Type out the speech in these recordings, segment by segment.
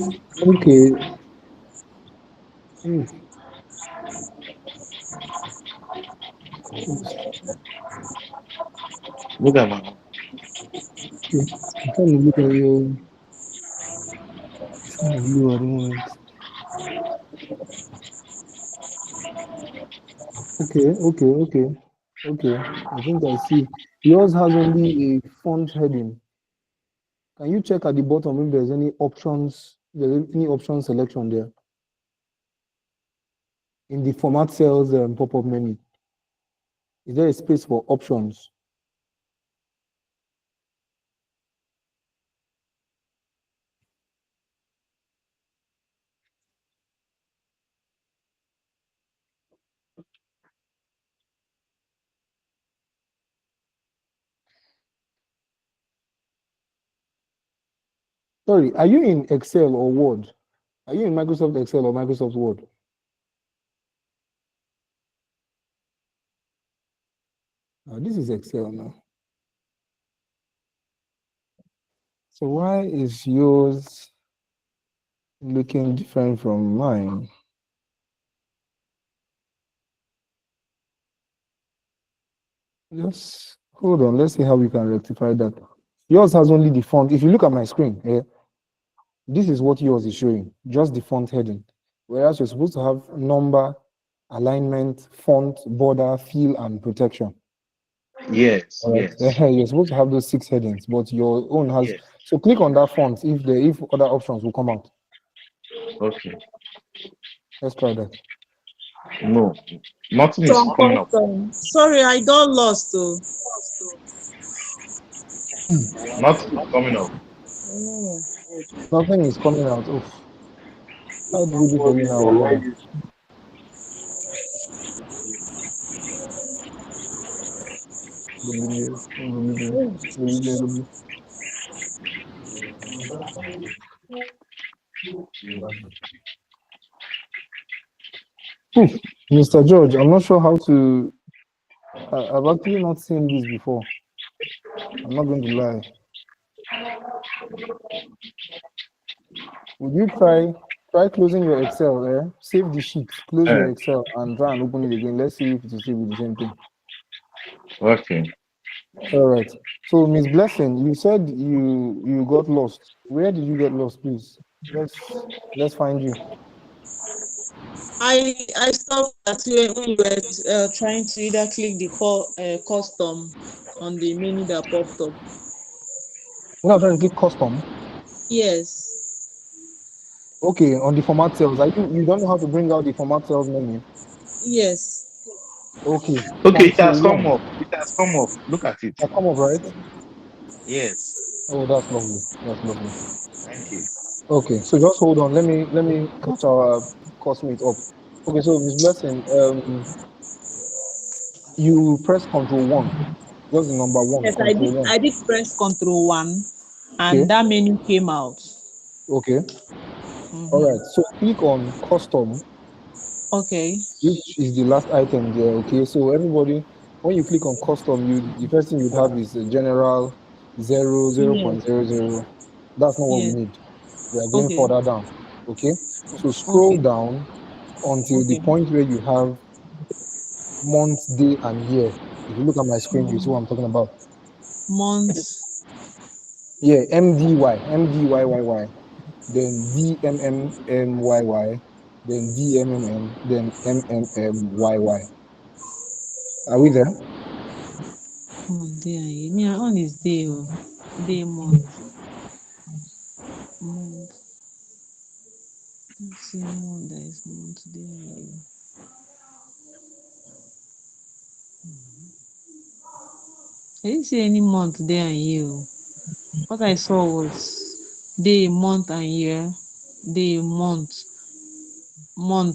Okay. Hmm. Look at my. Okay. I'm trying to look at your it's kind of low at the moment. Okay, okay, okay, okay. I think I see. Yours has only a font heading. Can you check at the bottom if there's any options, there's any option selection there in the format cells pop-up menu? Is there a space for options? Sorry, are you in Excel or Word? Are you in Microsoft Excel or Microsoft Word? This is Excel now. So why is yours looking different from mine? Just hold on. Let's see how we can rectify that. Yours has only the font. If you look at my screen, this is what yours is showing, just the font heading. Whereas you're supposed to have number, alignment, font, border, fill, and protection. Yes, All right. yes, You're supposed to have those 6 headings, but your own has. yes. So click on that font if other options will come out. Okay. Let's try that. No, nothing is From coming up. custom. Sorry, I got lost though. Nothing is coming up. Oh. Nothing is coming out. Oof. How do we do for you now, Ozeba? Mr. George, I'm not sure how to. I've actually not seen this before. I'm not going to lie. Would you try closing your Excel there? Save the sheet, close Uh, your Excel, and try and open it again. Let's see if it will still be the same thing. okay. All right. So, Miss Blessing, you said you got lost. Where did you get lost, please? Let's find you. I stopped at when you were trying to either click the custom on the menu that popped up. When I'm trying to click custom, Yes. okay, on the format cells. You don't know how to bring out the format cells menu? Yes. Okay, Okay, it Control has come One. up. It has come up. Look at it. That come up, right? Yes. Oh, that's lovely. That's lovely. Thank you. Okay, so just hold on. Let me catch our cosmate up. Okay, so Miss Blessing, you press Control One, just the number one, Yes, I Control did. One. I did press Control One, Okay, and that menu came out. okay, all Mm-hmm. right. So click on Custom, Okay. which is the last item there. Okay, so everybody, when you click on Custom, the first thing you'd have is a general 0.00. Yes. That's not what we Yes. need. We are going Okay. further down. Okay, so scroll Okay. down until the Okay. point where you have month, day, and year. If you look at my screen, you see what I'm talking about. Months. Yeah, MDYYY, then DMMMYY, then DMMM, then MMMYY. Are we there? Month, day, and year. Me, I own is day. Oh. Day, month. Month. Let's see. Month. There is month, day, and year. I didn't see any month, day, and year. Oh. What I saw was day, month, and year. Day, month,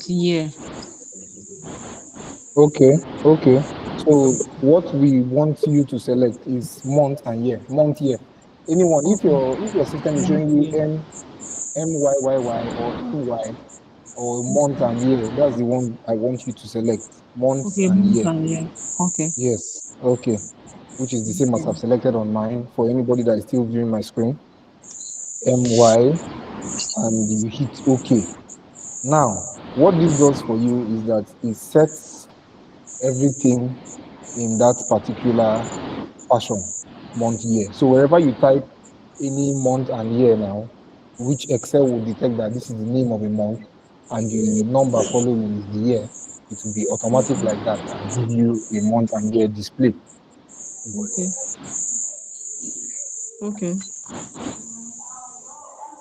year. Okay, okay. So what we want you to select is month and year, month, year. Anyone, Okay. if your system is Month, showing you year. MYYY or MY or month and year, that's the one I want you to select, month Okay, and month year. and year. Okay. Yes, okay. Which is the same as Okay. I've selected on mine for anybody that is still viewing my screen. MY and you hit OK. Now, what this does for you is that it sets everything in that particular fashion, month, year. So wherever you type any month and year now, which Excel will detect that this is the name of a month and the number following is the year, it will be automatic like that and give you a month and year display. Okay. Okay.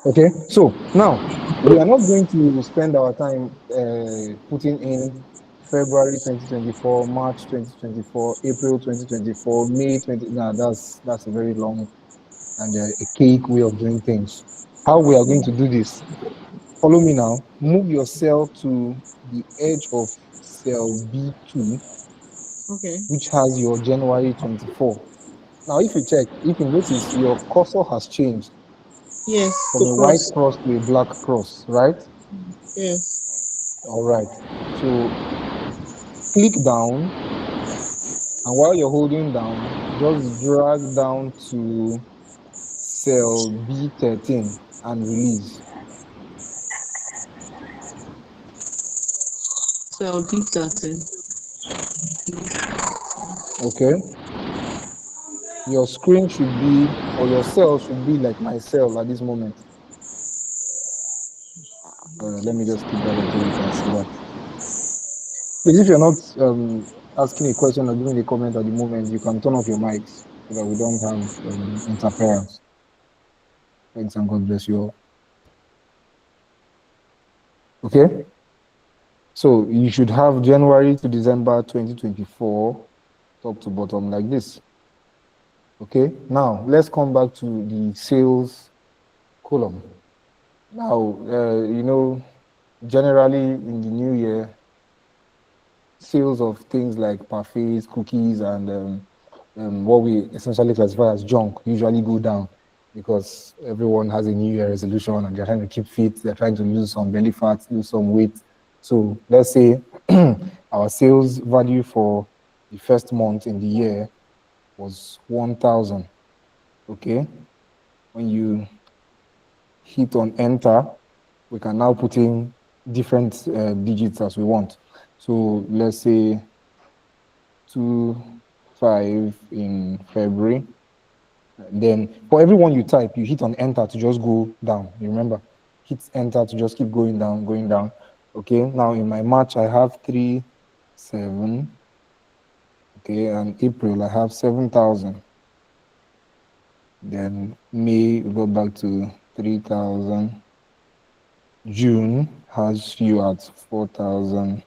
Okay, so now we are not going to spend our time putting in February 2024, March 2024, April 2024, May 20. Nah, that's a very long and a cake way of doing things. How we are going to do this? Follow me now. Move your cell to the edge of cell B2, Okay. which has your January 24. Now, if you check, if you notice, your cursor has changed Yes, from to a white cross. cross to a black cross, right? Yes. All right. So click down, and while you're holding down, just drag down to cell B13 and release. So I'll do that in. Okay. Your screen should be, or your cell should be like my cell at this moment. Let me just keep that up so you can see that. Please, if you're not asking a question or giving a comment at the moment, you can turn off your mics so that we don't have interference. Thanks and God bless you all. Okay. So you should have January to December 2024, top to bottom like this. Okay, now let's come back to the sales column. Now, generally in the new year, sales of things like parfaits, cookies, and what we essentially classify as junk usually go down because everyone has a new year resolution and they're trying to keep fit, they're trying to lose some belly fat, lose some weight. So let's say our sales value for the first month in the year was 1,000. Okay. When you hit on enter, we can now put in different digits as we want. So let's say 2, 5 in February. Then for everyone you type, you hit on enter to just go down. You remember? Hit enter to just keep going down, going down. Okay, now in my March, I have 3, 7. Okay, and April, I have 7,000. Then May, we go back to 3,000. June has you at 4,000.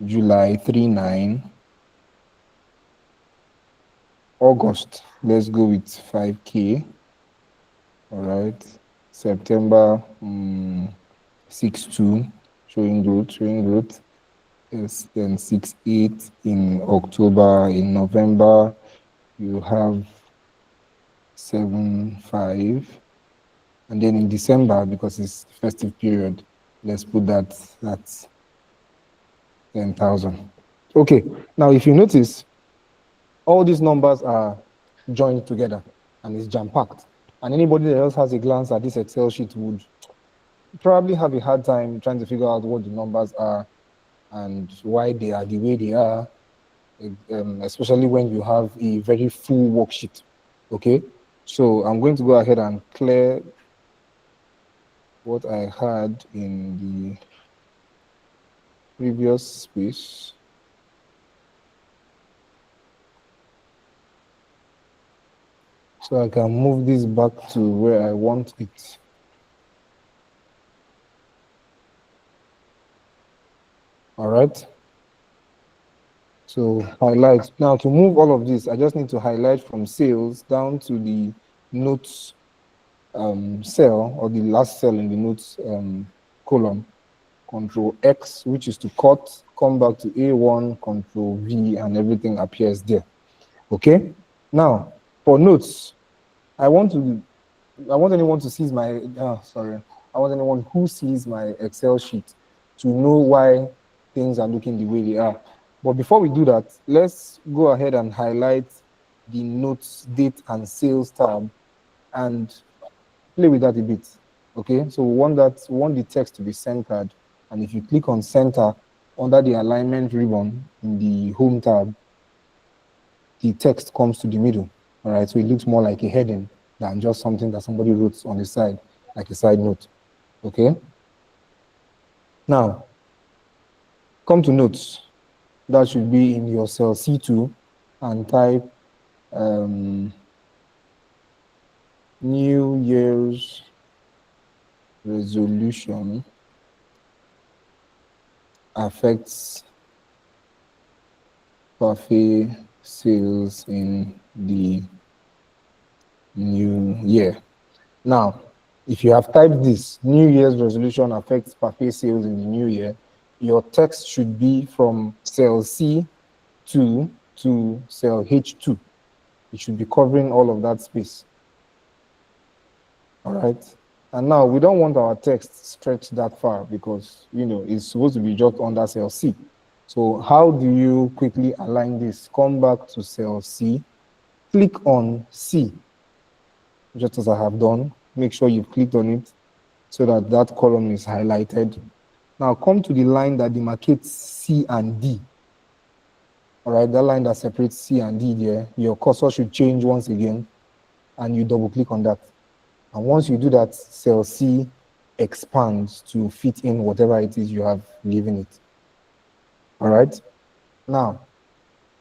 July, 3,900. August, let's go with 5K. All right. September, 6,2, showing growth, showing growth. Yes, then 6,800 in October. In November, you have 7,500. And then in December, because it's festive period, let's put that at 10,000. Okay, now if you notice, all these numbers are joined together and it's jam-packed. And anybody that else has a glance at this Excel sheet would probably have a hard time trying to figure out what the numbers are and why they are the way they are, especially when you have a very full worksheet. Okay, so I'm going to go ahead and clear what I had in the previous space. So I can move this back to where I want it. All right. So highlight. Now to move all of this, I just need to highlight from sales down to the notes cell or the last cell in the notes column. Control X, which is to cut, come back to A1, Control V, and everything appears there. Okay. Now for notes, I want anyone to see my, I want anyone who sees my Excel sheet to know why things are looking the way they are. But before we do that, let's go ahead and highlight the notes, date, and sales tab and play with that a bit. Okay, so we want the text to be centered. And if you click on center under the alignment ribbon in the home tab, the text comes to the middle. All right, so it looks more like a heading than just something that somebody wrote on the side, like a side note. Okay. Now, come to notes. That should be in your cell C2 and type New Year's resolution affects parfait sales in the new year. Now, if you have typed this, New Year's resolution affects parfait sales in the new year, your text should be from cell C2 to cell H2. It should be covering all of that space. All right. And now we don't want our text stretched that far because, it's supposed to be just under cell C. So how do you quickly align this? Come back to cell C, click on C, just as I have done. Make sure you've clicked on it so that that column is highlighted. Now come to the line that demarcates C and D. All right, that line that separates C and D there, your cursor should change once again, and you double click on that. And once you do that, cell C expands to fit in whatever it is you have given it. All right. Now,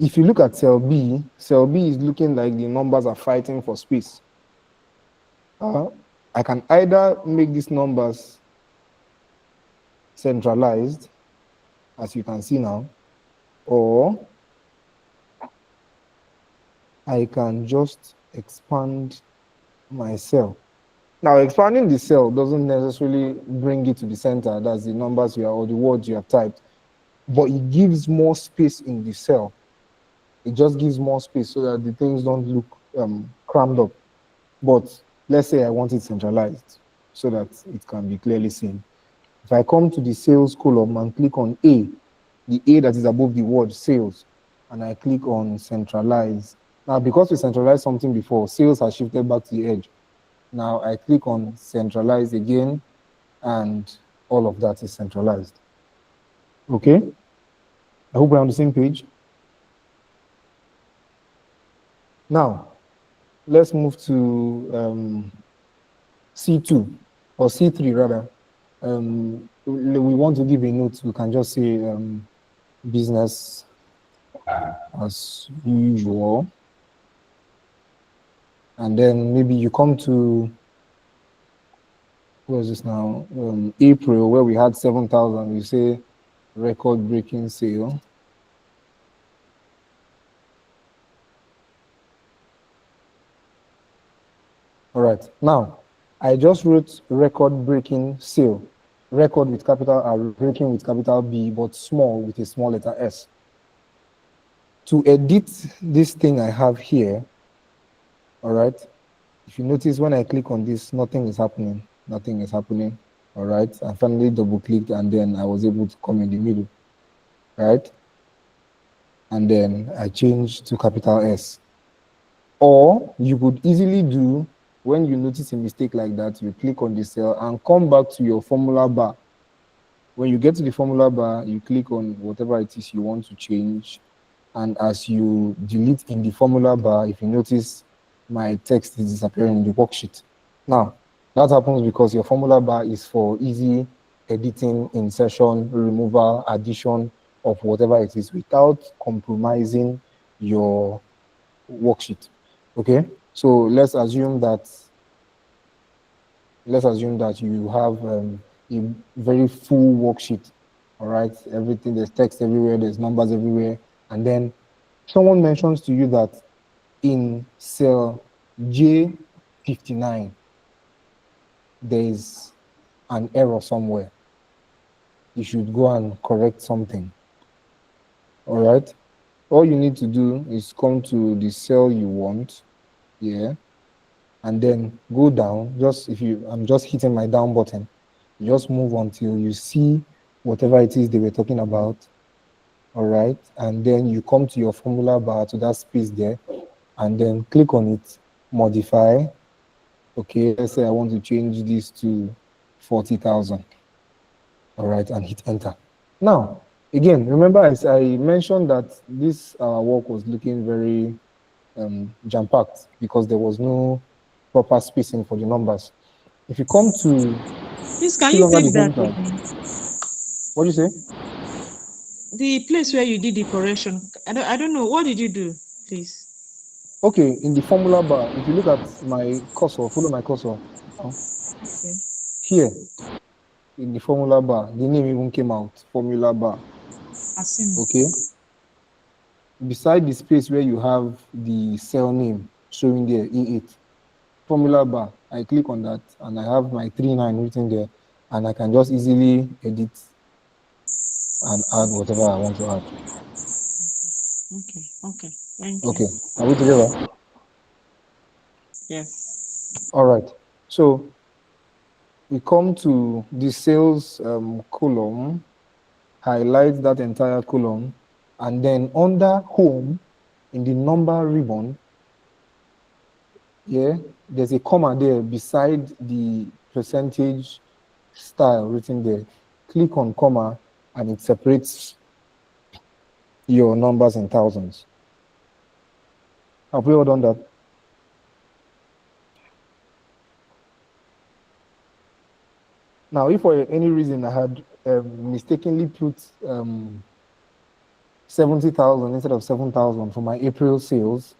if you look at cell B is looking like the numbers are fighting for space. I can either make these numbers centralized, as you can see now, or I can just expand my cell. Now, expanding the cell doesn't necessarily bring it to the center. That's the numbers you are, or the words you have typed, but it gives more space in the cell. It just gives more space so that the things don't look crammed up. But let's say I want it centralized so that it can be clearly seen. If I come to the sales column and click on A, the A that is above the word sales, and I click on centralize. Now, because we centralized something before, sales has shifted back to the edge. Now I click on centralize again, and all of that is centralized. Okay? I hope we're on the same page. Now, let's move to C2 or C3 rather. We want to give a note. We can just say business as usual. And then maybe you come to, what is this now? April, where we had 7,000. You say record-breaking sale. All right. Now, I just wrote record-breaking sale. Record with capital R, breaking with capital B, but small with a small letter S. To edit this thing I have here, all right, if you notice when I click on this, nothing is happening. Nothing is happening. All right. I finally double-clicked, and then I was able to come in the middle. Right? And then I changed to capital S. Or you could easily do, when you notice a mistake like that, you click on the cell and come back to your formula bar. When you get to the formula bar, you click on whatever it is you want to change. And as you delete in the formula bar, if you notice, my text is disappearing in the worksheet. Now, that happens because your formula bar is for easy editing, insertion, removal, addition of whatever it is without compromising your worksheet. Okay, so let's assume that you have a very full worksheet. All right, everything, there's text everywhere, there's numbers everywhere, and then someone mentions to you that in cell J59 there is an error somewhere. You should go and correct something. All right, all you need to do is come to the cell you want, yeah, and then go down. I'm just hitting my down button. You just move until you see whatever it is they were talking about. All right, and then you come to your formula bar, to that space there, and then click on it, modify. Okay, let's say I want to change this to 40,000. All right, and hit enter. Now, again, remember I mentioned that this work was looking very jam-packed because there was no proper spacing for the numbers. If you come to Please, can still you under take the that home tab, again? what do you say? The place where you did the correction. I don't know. What did you do, please? Okay, in the formula bar, if you look at my cursor, follow my cursor. Okay. Here in the formula bar, the name even came out, formula bar. I've seen it. Okay. Beside the space where you have the cell name showing there, E8, formula bar, I click on that and I have my 39 written there, and I can just easily edit and add whatever I want to add. Okay. Okay. Thank you. Okay, are we together? Yes. All right. So we come to the sales column, highlight that entire column, and then under home in the number ribbon, yeah, there's a comma there beside the percentage style written there. Click on comma and it separates your numbers in thousands. Have we all done that? Now, if for any reason I had mistakenly put 70,000 instead of 7,000 for my April sales,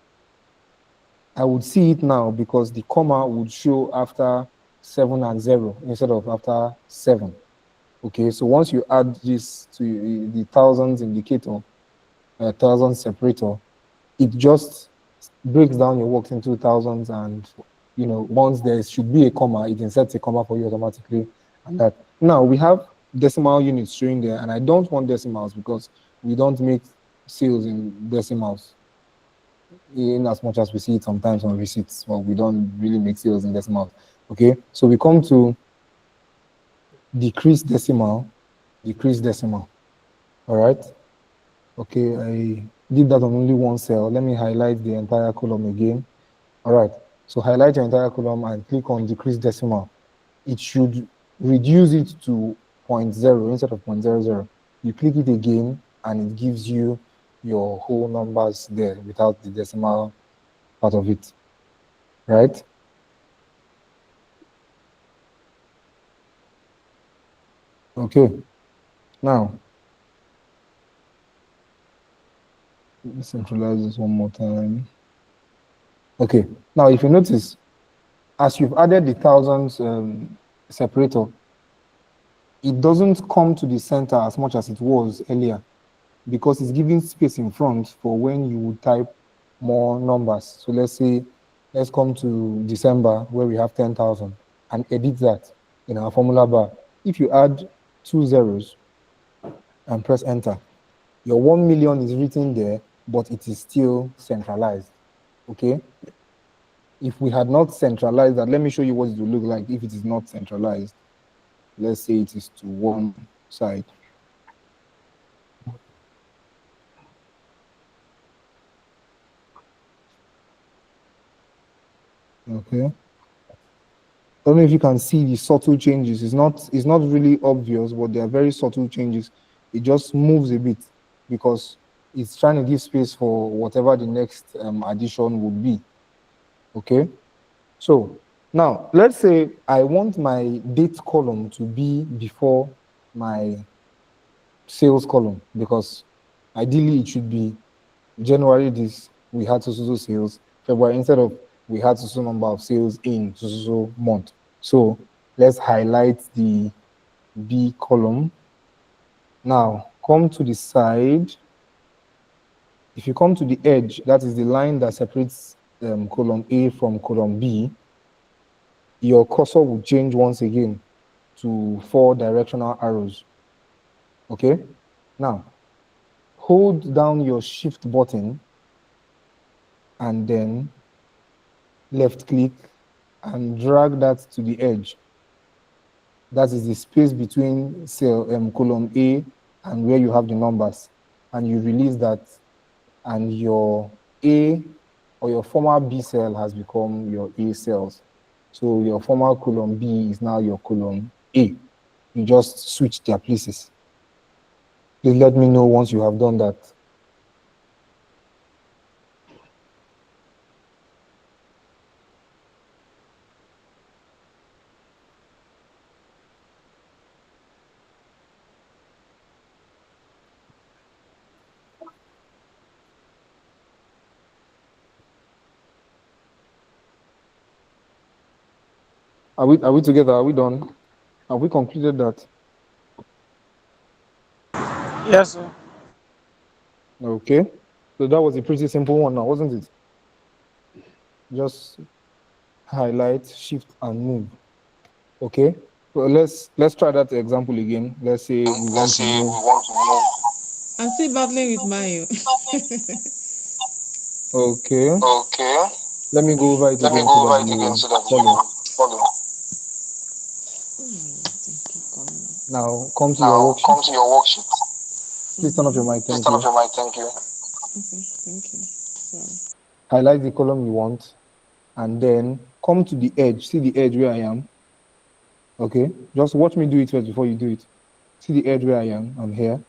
I would see it now because the comma would show after 7 and 0 instead of after 7. Okay, so once you add this to the thousands indicator, thousand separator, it just breaks down your works into thousands, and once there should be a comma, it inserts a comma for you automatically. And that now we have decimal units showing there, and I don't want decimals because we don't make sales in decimals in as much as we see it sometimes on receipts. Well, we don't really make sales in decimals. Okay, so we come to decrease decimal, decrease decimal. All right. Okay, I did that on only one cell. Let me highlight the entire column again. All right, so highlight your entire column and click on decrease decimal. It should reduce it to 0.0 instead of 0.00. You click it again and it gives you your whole numbers there without the decimal part of it, right? Okay, now let's centralize this one more time. Okay, now if you notice, as you've added the thousands separator, it doesn't come to the center as much as it was earlier because it's giving space in front for when you would type more numbers. So let's come to December where we have 10,000 and edit that in our formula bar. If you add 2 zeros and press enter, your 1 million is written there, but it is still centralized. Okay. If we had not centralized that, let me show you what it will look like if it is not centralized. Let's say it is to one side. Okay. I don't know if you can see the subtle changes. It's not really obvious, but they are very subtle changes. It just moves a bit because it's trying to give space for whatever the next addition would be. Okay. So now let's say I want my date column to be before my sales column because ideally it should be January this we had so sales. February instead of we had so number of sales in so month. So let's highlight the B column. Now come to the side. If you come to the edge, that is the line that separates column A from column B, your cursor will change once again to 4 directional arrows. Okay? Now, hold down your shift button and then left click and drag that to the edge. That is the space between cell column A and where you have the numbers. And you release that, and your A or your former B cell has become your A cells. So your former column B is now your column A. You just switch their places. Please let me know once you have done that. Are we together? Are we done? Have we concluded that? Yes, sir. Okay. So that was a pretty simple one now, wasn't it? Just highlight, shift, and move. Okay. So let's try that example again. Let's say we Let's want to say we move. want to move. I'm still battling with Mayo. Okay. Okay. Let me go over it Let me again so go that over it again you so that follow. you follow. Now come to your Now come worksheet. to your worksheet. Please turn off your mic. Please Thank turn off you. your mic. Thank you. Okay, thank you. Sorry. Highlight the column you want, and then come to the edge. See the edge where I am. Okay. Just watch me do it first before you do it. See the edge where I am. I'm here.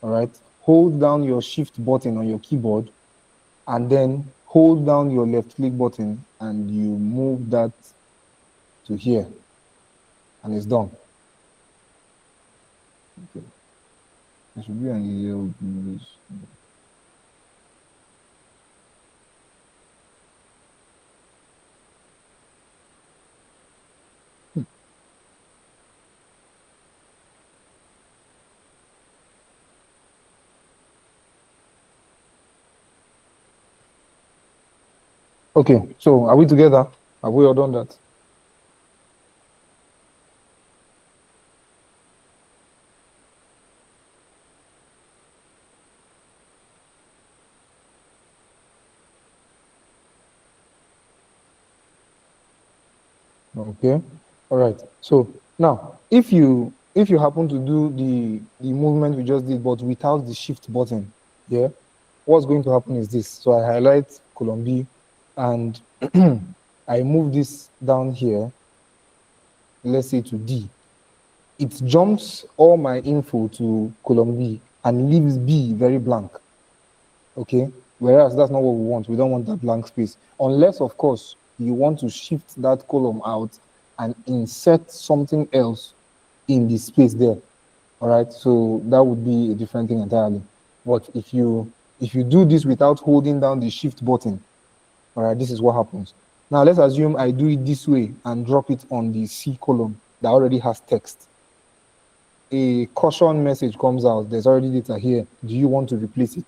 All right. Hold down your shift button on your keyboard, and then hold down your left click button, and you move that to here, and it's done. Okay. There should be an easier English. Okay, so are we together? Have we all done that? Okay. All right. So now, if you happen to do the movement we just did, but without the shift button, yeah, what's going to happen is this. So I highlight column B, and I move this down here. Let's say to D. It jumps all my info to column B and leaves B very blank. Okay. Whereas that's not what we want. We don't want that blank space. Unless, of course, you want to shift that column out and insert something else in the space there. All right. So that would be a different thing entirely. But if you do this without holding down the shift button, all right, this is what happens. Now let's assume I do it this way and drop it on the C column that already has text. A caution message comes out. There's already data here. Do you want to replace it?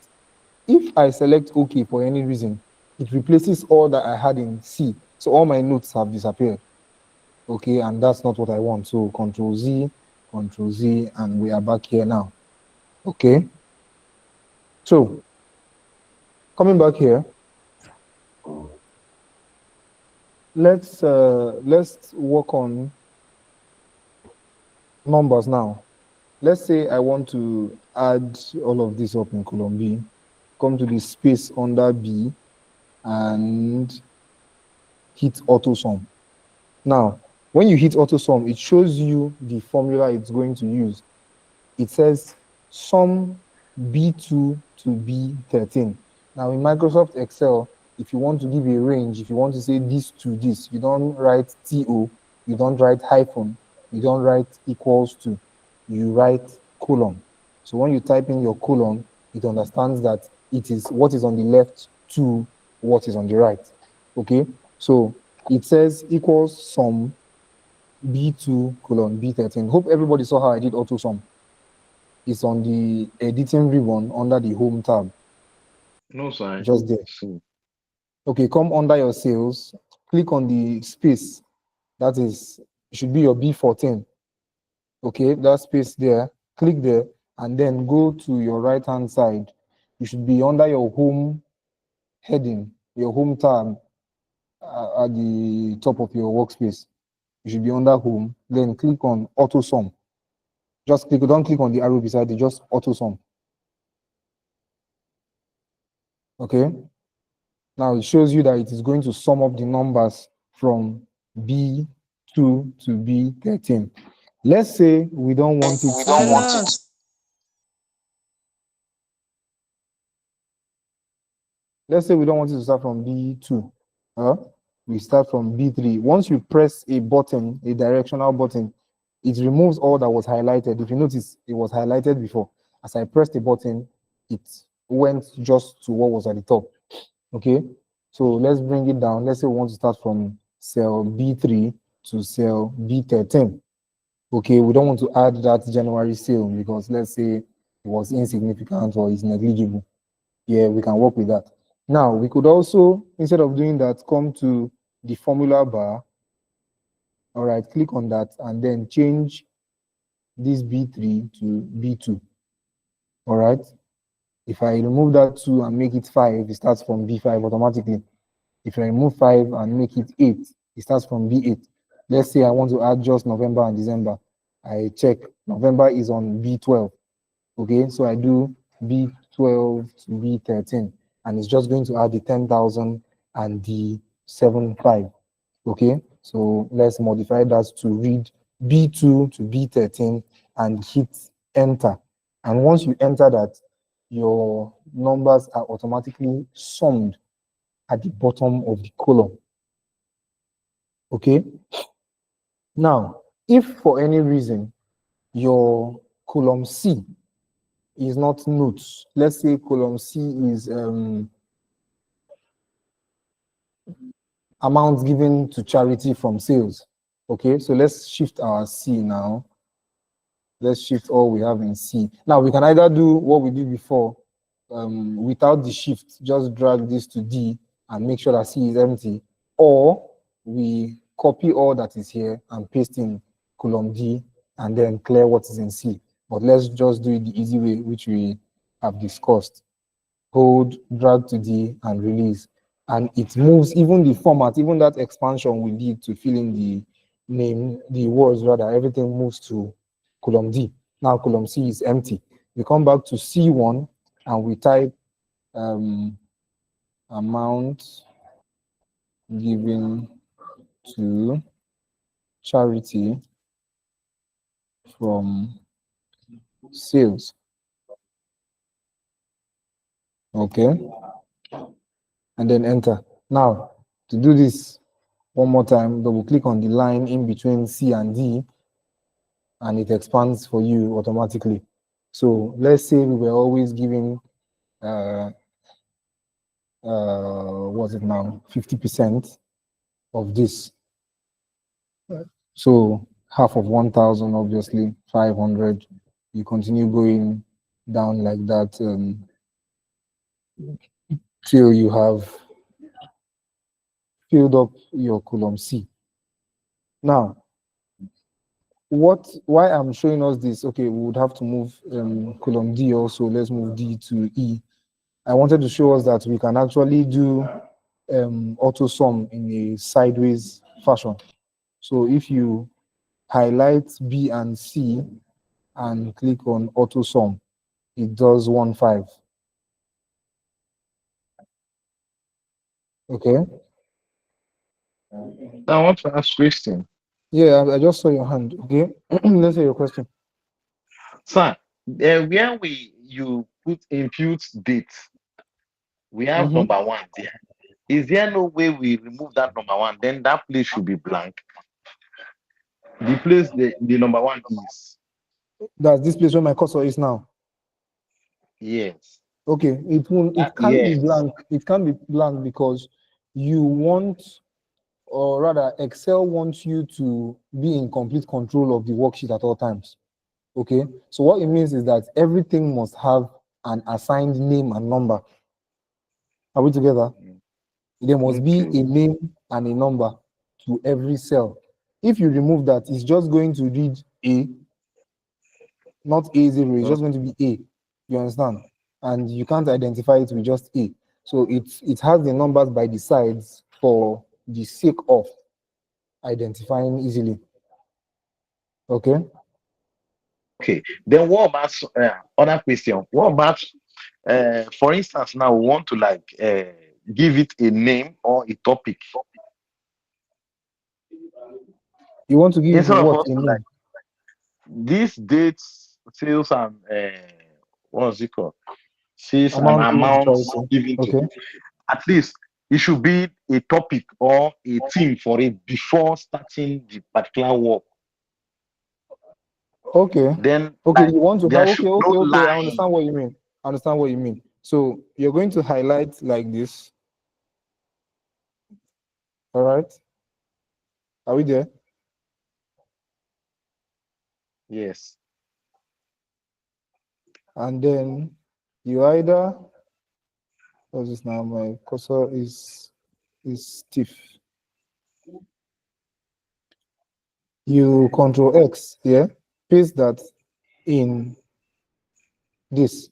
If I select OK for any reason, it replaces all that I had in C. So all my notes have disappeared. Okay, and that's not what I want. So Control Z, and we are back here now. Okay. So coming back here, let's work on numbers now. Let's say I want to add all of this up in column B, come to the space under B, and hit auto sum. Now, when you hit auto sum, it shows you the formula it's going to use. It says sum B2 to B13. Now, in Microsoft Excel, if you want to give a range, if you want to say this to this, you don't write TO, you don't write hyphen, you don't write equals to, you write colon. So when you type in your colon, it understands that it is what is on the left to what is on the right. Okay, so it says equals sum B2 colon B13. Hope everybody saw how I did auto sum. It's on the editing ribbon under the home tab, No, sir. just there. Okay, come under your sales, click on the space. That is, it should be your B14. Okay, that space there, click there, and then go to your right hand side. You should be under your home heading, your home tab at the top of your workspace. You should be under home, then click on auto sum. Just click, don't click on the arrow beside it, just auto sum. Okay. Now it shows you that it is going to sum up the numbers from B2 to B13. Let's say we don't want it We to, don't want it. let's say we don't want it to start from B2. Uh, we start from B3. Once you press a button, a directional button, it removes all that was highlighted. If you notice, it was highlighted before. As I pressed the button, it went just to what was at the top. Okay, so let's bring it down. Let's say we want to start from cell B3 to cell B13. Okay, we don't want to add that January sale because let's say it was insignificant or is negligible. Yeah, we can work with that. Now, we could also, instead of doing that, come to the formula bar. All right, click on that and then change this B3 to B2. All right. If I remove that 2 and make it 5, it starts from B5 automatically. If I remove 5 and make it 8, it starts from B8. Let's say I want to add just November and December. I check November is on B12. Okay, so I do B12 to B13, and it's just going to add the 10,000 and the 7.5. Okay, so let's modify that to read B2 to B13 and hit enter. And once you enter that, your numbers are automatically summed at the bottom of the column. Okay, now if for any reason your column C is not notes, let's say column C is amounts given to charity from sales. Okay, so let's shift our C now. Let's shift all we have in C. Now we can either do what we did before without the shift, just drag this to D and make sure that C is empty, or we copy all that is here and paste in column D and then clear what is in C. But let's just do it the easy way, which we have discussed. Hold, drag to D, and release. And it moves even the format, even that expansion we did to fill in the name, the words rather, everything moves to column D. Now column C is empty. We come back to C1 and we type amount given to charity from sales. Okay, and then enter. Now, to do this one more time, double click on the line in between C and D and it expands for you automatically. So let's say we were always giving what's it now, 50% of this. So half of 1,000, obviously 500. You continue going down like that till you have filled up your column C. Now, why I'm showing us this, okay, we would have to move column D also. Let's move D to E. I wanted to show us that we can actually do auto sum in a sideways fashion. So if you highlight B and C and click on auto sum, it does 1.5. Okay. I want to ask question. Yeah, I just saw your hand. Okay. Let's say your question. Sir, where you put impute date, we have Mhm. number one there. Is there no way we remove that number one? Then that place should be blank. The place the number one is. That's this place where my cursor is now. Yes. Okay, it can't be Yes. blank. It can't be blank because you want, or rather, Excel wants you to be in complete control of the worksheet at all times. Okay, so what it means is that everything must have an assigned name and number. Are we together? There must be Okay. a name and a number to every cell. If you remove that, it's just going to read A, not A0, it's Oh, just going to be A. You understand? And you can't identify it with just A. So it has the numbers by the sides for the sake of identifying easily. Okay. okay. Then what about other question? What about for instance now we want to like give it a name or a topic You want to give it a instead of what? us A to like name. This dates sales and what's it called? Sales and Amount given to amounts charity. given to. Okay. At least it should be a topic or a theme for it before starting the particular work. Okay. Then, Okay. like, You want to have, there okay, should no okay. I line. understand what you mean. I understand what you mean. So you're going to highlight like this. All right. Are we there? Yes. And then you either, what's this now? My cursor is stiff. You control X, yeah, paste that in this.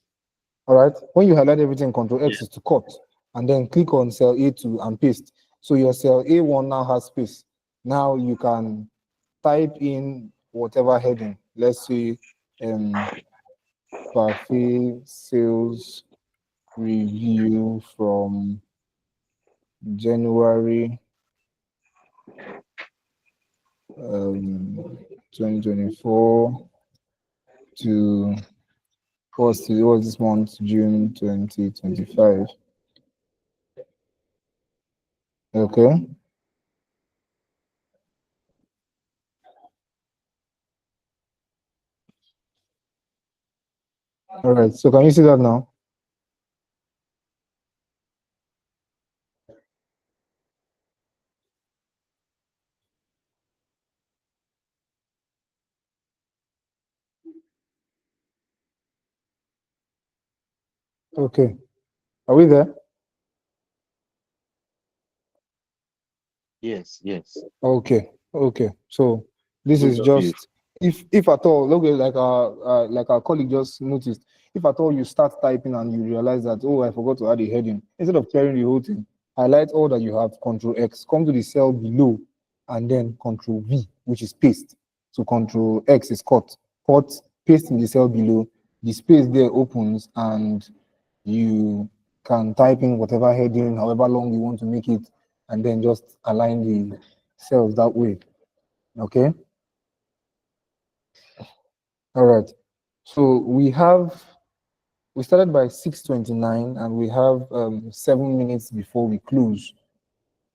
All right. When you highlight everything, control Yeah. X is to cut, and then click on cell A2 and paste. So your cell A1 now has space. Now you can type in whatever heading. Let's say parfait sales review from January 2024 to what's this month, June 2025. Okay. All right. So can you see that now? Okay. Are we there? Yes. Yes. Okay. Okay. So this Good is of you. just if at all, look like our colleague just noticed, if at all you start typing and you realize that, oh, I forgot to add a heading, instead of clearing the whole thing, highlight all that you have, Control X, come to the cell below, and then Control V, which is paste. So Control X is cut, paste in the cell below. The space there opens, and you can type in whatever heading, however long you want to make it, and then just align the cells that way. Okay. All right. So we started by 6:29 and we have 7 minutes before we close.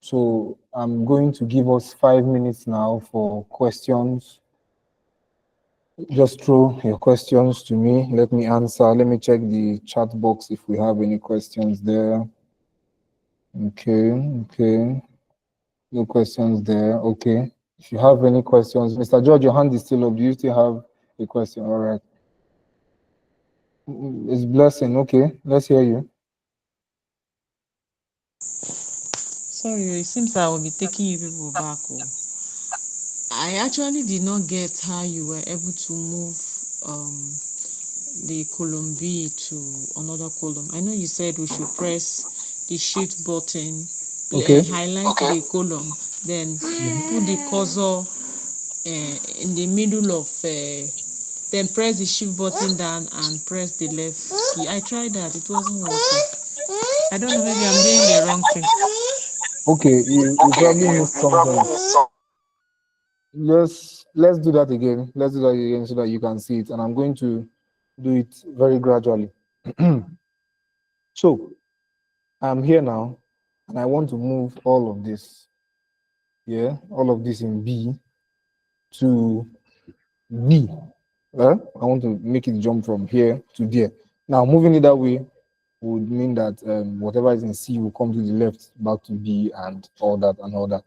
So I'm going to give us 5 minutes now for questions. Just throw your questions to me. Let me answer. Let me check the chat box if we have any questions there. Okay, okay. No questions there. Okay. If you have any questions, Mr. George, your hand is still up. Do you still have a question? All right. It's blessing. Okay. Let's hear you. Sorry, it seems I will be taking you people back. Oh. I actually did not get how you were able to move um, the column B to another column. I know you said we should press the shift button, Okay. highlight the column, then put the cursor in the middle of, then press the shift button down and press the left key. I tried that, it wasn't working. I don't know, maybe I'm doing the wrong thing. Okay. You probably missed something. Let's do that again. Let's do that again so that you can see it. And I'm going to do it very gradually. So I'm here now, and I want to move all of this. Yeah, all of this in B to B. I want to make it jump from here to there. Now, moving it that way would mean that whatever is in C will come to the left, back to B, and all that and all that.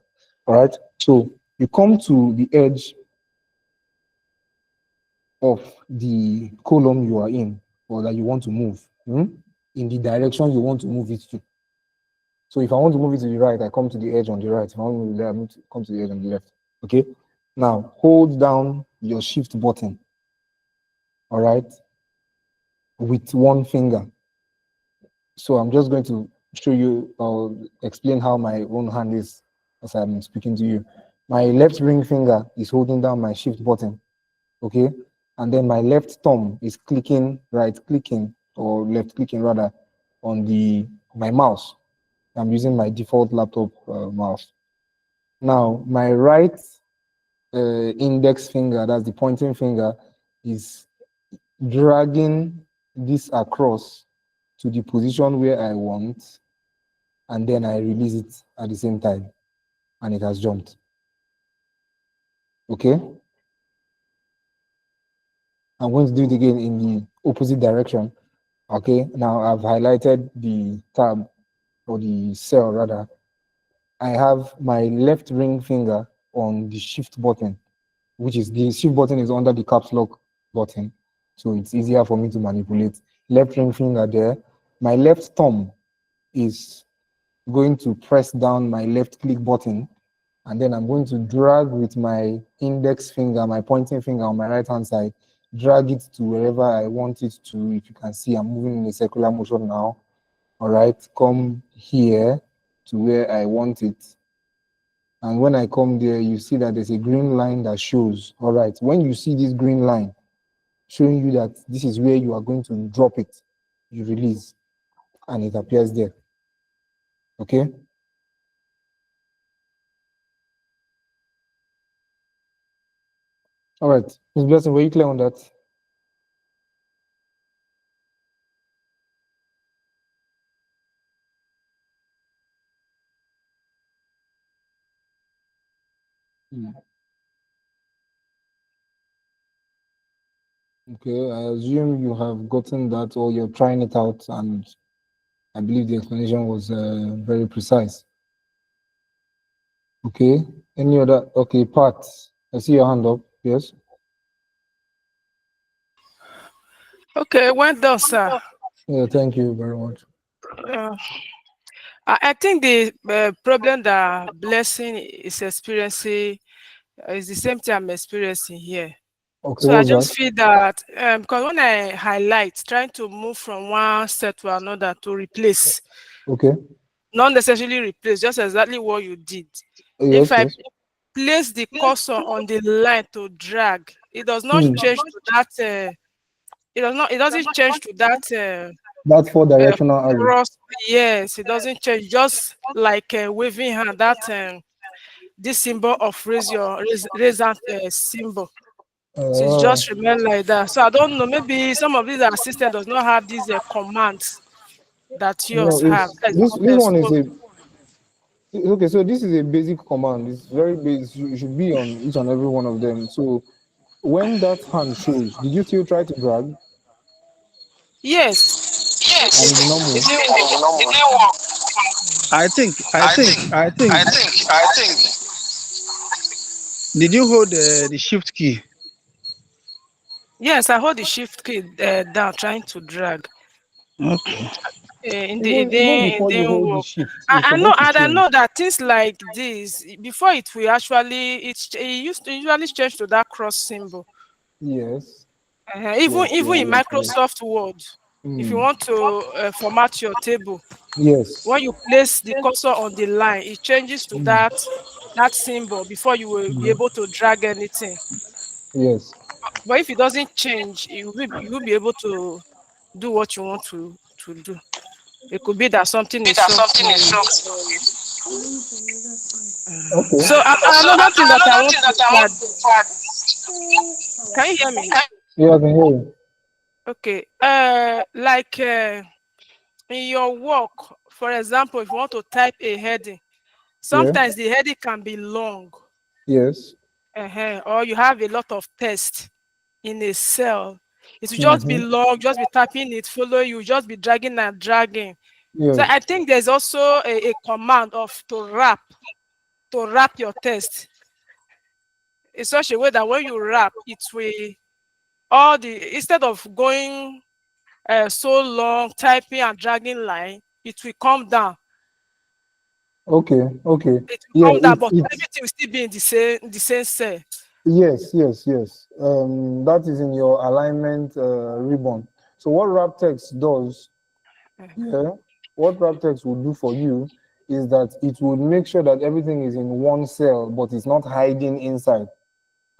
All right. So you come to the edge of the column you are in, or that you want to move, in the direction you want to move it to. So if I want to move it to the right, I come to the edge on the right. If I want to move it there, I move to, come to the edge on the left. Okay. Now hold down your shift button. All right, with one finger. So I'm just going to show you or explain how my own hand is as I'm speaking to you. My left ring finger is holding down my shift button. Okay. And then my left thumb is clicking, right clicking, or left clicking rather, on the my mouse. I'm using my default laptop mouse. Now my right index finger, that's the pointing finger, is dragging this across to the position where I want, and then I release it at the same time, and it has jumped. Okay? I'm going to do it again in the opposite direction. Okay, now I've highlighted the tab, or the cell rather. I have my left ring finger on the shift button, which is the shift button is under the caps lock button. So it's easier for me to manipulate. Left ring finger there. My left thumb is going to press down my left click button, and then I'm going to drag with my index finger, my pointing finger on my right hand side, drag it to wherever I want it to. If you can see, I'm moving in a circular motion now. All right, come here to where I want it. And when I come there, you see that there's a green line that shows. All right, when you see this green line showing you that this is where you are going to drop it, you release, and it appears there. Okay? All right, Ms. Blessing, were you clear on that? Okay, I assume you have gotten that, or you're trying it out, and I believe the explanation was very precise. Okay, any other? Okay, Pat, I see your hand up. Yes. Okay, well done, sir. Yeah, thank you very much. Uh, I think the problem that Blessing is experiencing is the same thing I'm experiencing here. Okay, So I what's just that? feel that because when I highlight, trying to move from one set to another to replace, Okay. not necessarily replace, just exactly what you did. If Yes, I yes. place the cursor on the line to drag, it does not Hmm. change to that. It doesn't change to that That's for uh, directional arrow. cross. Yes, it doesn't change. Just like waving hand, that this symbol of raise hand symbol. So it's Uh, just remain like that. So I don't know. Maybe some of these assistants does not have these commands that yours no, have. it's That's this. what This they're one is supposed. a okay. So this is a basic command. It's very basic. You should be on each and every one of them. So when that hand shows, did you still try to drag Yes, and it did not it move? didn't work. I think, I think, I think. Did you hold the shift key? Yes, I hold the shift key down, trying to drag. Okay. Even It before you didn't hold the work. shift, I, it's I know, supposed to and I change. know that things like this before it will actually it used to usually change to that cross symbol. Yes, Even yes, even you're in right. You're right. Microsoft Word, if you Hmm. want to format your table, Yes. when you place the cursor on the line, it changes to Hmm. that symbol before you will be Hmm. able to drag anything. Yes. But if it doesn't change, you will be able to do what you want to do. It could be that something is wrong for you. Okay. So another thing that I want to add, can you hear me? Yeah, I can hear you. Okay. Like in your work, for example, if you want to type a heading, Yeah. sometimes the heading can be long, Yes. or you have a lot of text in a cell. It will just be Mm-hmm. long, just be typing it, follow you, just be dragging and dragging. So Yes. I think there's also a command of to wrap your text in such a way that when you wrap, it will all the instead of going so long typing and dragging line, it will come down. Okay. Okay. It will Yeah. come down, but It's everything will still be in the same cell. yes. Yes. Yes. That is in your alignment ribbon. So what wrap text does, yeah, what wrap text will do for you is that it will make sure that everything is in one cell, but it's not hiding inside,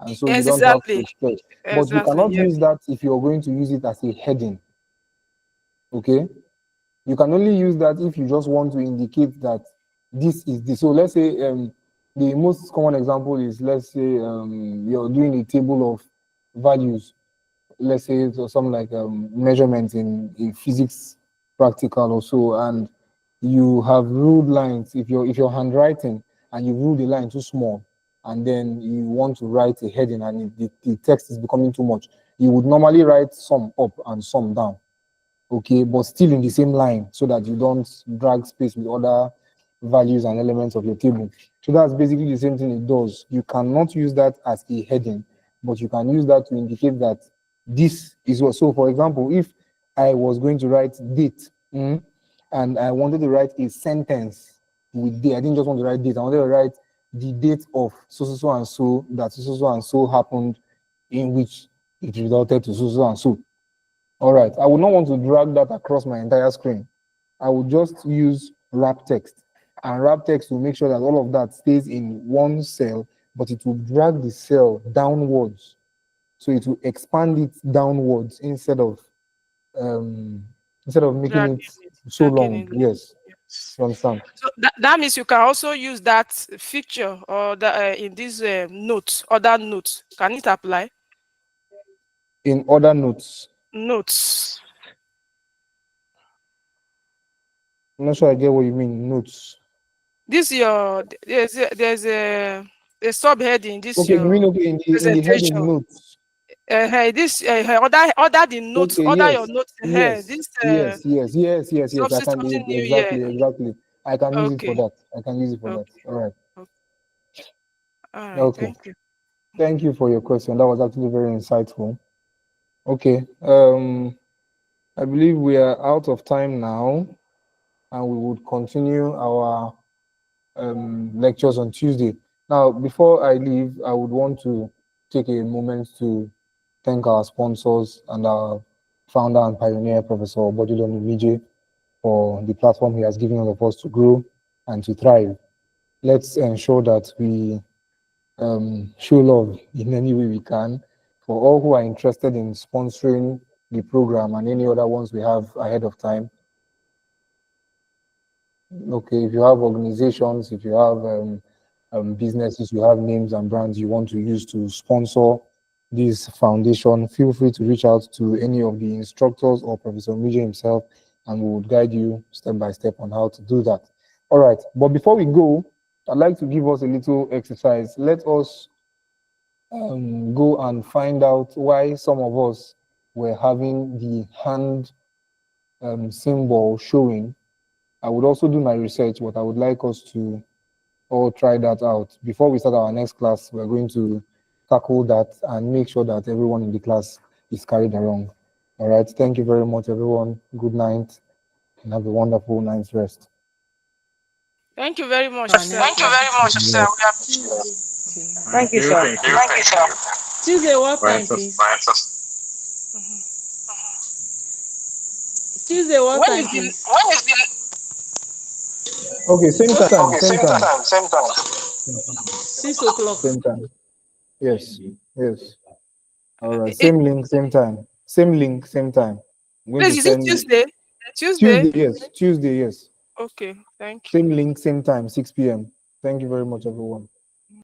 and so you Yes, don't have exactly. to stress. But you Exactly. cannot Yes. use that if you're going to use it as a heading. Okay. You can only use that if you just want to indicate that this is the. So let's say The most common example is, let's say, you're doing a table of values. Let's say it's something like measurements in physics practical or so, and you have ruled lines. If you're handwriting and you ruled the line too small, and then you want to write a heading and the text is becoming too much, you would normally write some up and some down, okay, but still in the same line so that you don't drag space with other values and elements of your table. So that's basically the same thing it does. You cannot use that as a heading, but you can use that to indicate that this is what. So, for example, if I was going to write date, and I wanted to write a sentence with date, I didn't just want to write date, I wanted to write the date of so so so and so, that so so so and so happened, in which it resulted to so so and so. All right, I would not want to drag that across my entire screen. I would just use wrap text. And wrap text will make sure that all of that stays in one cell, but it will drag the cell downwards. So it will expand it downwards um, instead of making Dragging it it, so dragging long. it. Yes, Yes. you understand? So that means you can also use that feature or the in this notes, other notes. Can it apply? In other notes, Notes. I'm not sure I get what you mean. Notes. This your there's a subheading. This Okay, you mean your okay in the heading presentation. notes? This other the notes, Okay, other your yes, notes. yes, This yes, yes, yes, yes, yes. I can substituting new year. exactly, exactly. I can use it for Okay, that. I can use it for that. okay, All right. okay. All right. Okay. Thank you. Thank you for your question. That was actually very insightful. Okay. I believe we are out of time now, and we would continue our lectures on Tuesday. Now, before I leave, I would want to take a moment to thank our sponsors and our founder and pioneer, Professor Bodilon Vijay, for the platform he has given all of us to grow and to thrive. Let's ensure that we show love in any way we can. For all who are interested in sponsoring the program and any other ones we have ahead of time, okay, if you have organizations, if you have businesses, you have names and brands you want to use to sponsor this foundation, feel free to reach out to any of the instructors or Professor Mije himself, and we would guide you step by step on how to do that. All right, but before we go, I'd like to give us a little exercise. Let us go and find out why some of us were having the hand symbol showing. I would also do my research, but I would like us to all try that out. Before we start our next class, we're going to tackle that and make sure that everyone in the class is carried along. All right. Thank you very much, everyone. Good night and have a wonderful night's rest. Thank you very much, Our sir. next Thank you class very is much, on sir. Yes. Tuesday. Thank you, sir. Thank you, sir. Tuesday, what Bye, time, sir. please? Mhm. Tuesday, what When time, is the please? When is the Okay, same time, okay? same Same time, time, same time. 6 o'clock. same time. Yes, yes. All right, it, same link, same time. Same link, same time. I'm going to please, is it send Tuesday? Tuesday? Tuesday, yes, Tuesday, yes. Okay, thank you. Same link, same time, 6 p.m. Thank you very much, everyone.